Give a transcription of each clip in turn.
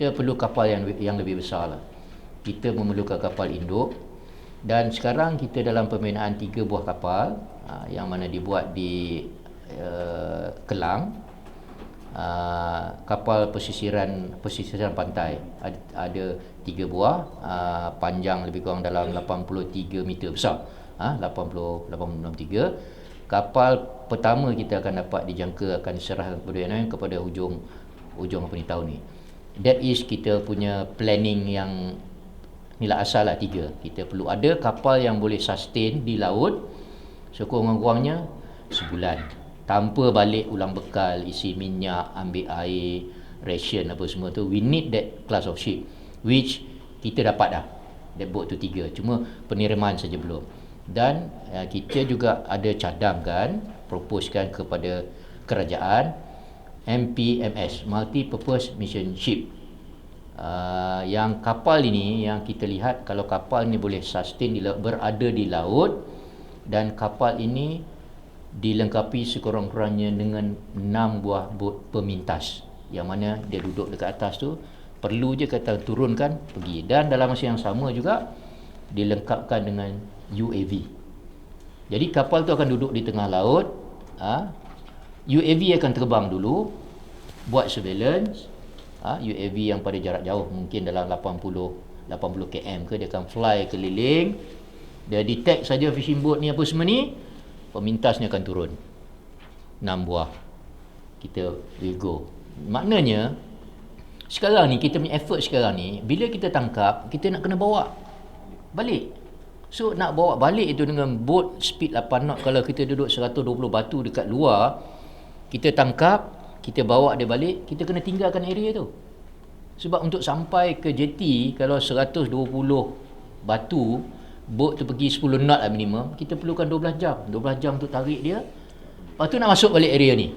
kita perlu kapal yang lebih besar lah. Kita memerlukan kapal induk, dan sekarang kita dalam pembinaan 3 buah kapal yang mana dibuat di Kelang. Kapal pesisiran pantai ada 3 buah, panjang lebih kurang dalam 83 meter besar, 83. Kapal pertama kita akan dapat dijangka akan diserahkan kepada hujung apa ni tahun ni. That is kita punya planning yang nilai asal lah 3. Kita perlu ada kapal yang boleh sustain di laut sekurang-kurangnya sebulan, tanpa balik ulang bekal, isi minyak, ambil air, ration apa semua tu. We need that class of ship, which kita dapat dah. That boat tu 3, cuma penerimaan saja belum. Dan kita juga ada cadangkan, proposekan kepada kerajaan MPMS, Multi Purpose Mission Ship. Yang kapal ini yang kita lihat, kalau kapal ni boleh sustain berada di laut, dan kapal ini dilengkapi sekurang-kurangnya dengan 6 buah bot pemintas, yang mana dia duduk dekat atas tu, perlu je kata turunkan pergi. Dan dalam masa yang sama juga dilengkapkan dengan UAV. Jadi kapal tu akan duduk di tengah laut, UAV akan terbang dulu buat surveillance. UAV yang pada jarak jauh, mungkin dalam 80 km ke, dia akan fly keliling. Dia detect saja fishing boat ni apa semua ni, pemintasnya akan turun 6 buah. Kita will go. Maknanya sekarang ni kita punya effort sekarang ni, bila kita tangkap, kita nak kena bawa balik. So nak bawa balik itu dengan boat speed 8 knot, kalau kita duduk 120 batu dekat luar, kita tangkap, kita bawa dia balik, kita kena tinggalkan area tu. Sebab untuk sampai ke jeti, kalau 120 batu, boat tu pergi 10 knot lah minimum, kita perlukan 12 jam. 12 jam tu tarik dia, lepas tu nak masuk balik area ni.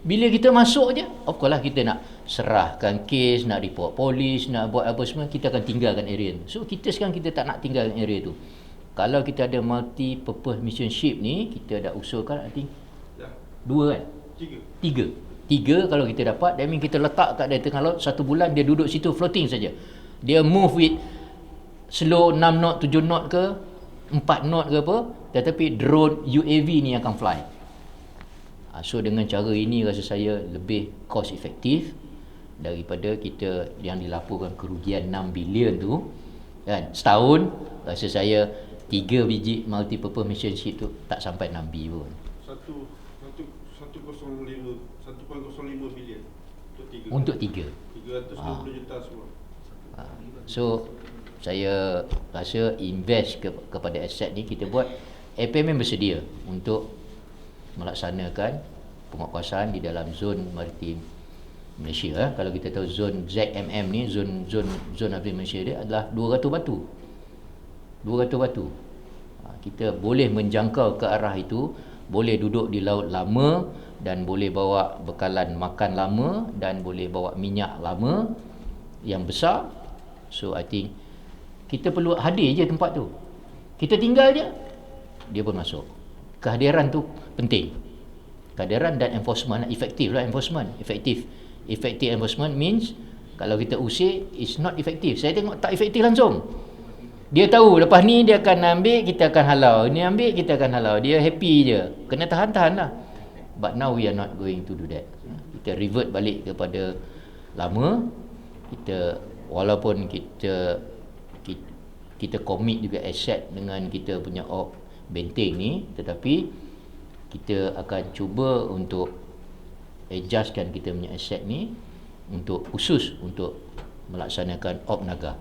Bila kita masuk je, of course lah kita nak serahkan kes, nak report polis, nak buat apa semua, kita akan tinggalkan area tu. So kita sekarang kita tak nak tinggalkan area tu. Kalau kita ada multi purpose mission ship ni, kita dah usulkan I think 2 kan? 3 kalau kita dapat, that mean kita letak kat dia tengah laut 1 bulan, dia duduk situ floating saja. Dia move with slow 6 knot, 7 knot ke 4 knot ke apa, tetapi drone UAV ni akan fly. So dengan cara ini rasa saya lebih cost efektif daripada kita yang dilaporkan kerugian 6 bilion tu kan setahun. Rasa saya 3 biji multi purpose mission ship tu tak sampai 6 bilion pun. 1.05 bilion untuk 3 320 juta semua. So saya rasa invest kepada aset ni, kita buat APMM bersedia untuk melaksanakan penguatkuasaan di dalam zon maritim Malaysia. Kalau kita tahu zon ZMM ni, zon maritim Malaysia dia adalah 200 batu. Kita boleh menjangkau ke arah itu, boleh duduk di laut lama, dan boleh bawa bekalan makan lama, dan boleh bawa minyak lama yang besar. So I think kita perlu hadir je tempat tu, kita tinggal je, dia pun masuk. Kehadiran tu penting. Kehadiran dan enforcement, efektif lah enforcement. Effective enforcement means kalau kita usir, it's not effective. Saya tengok tak efektif langsung. Dia tahu lepas ni dia akan ambil, kita akan halau. Ini ambil, kita akan halau. Dia happy je. Kena tahan-tahan lah. But now we are not going to do that. Kita revert balik kepada lama. Walaupun kita commit juga aset dengan kita punya benteng ni, tetapi kita akan cuba untuk adjustkan kita punya aset ni untuk khusus untuk melaksanakan Naga.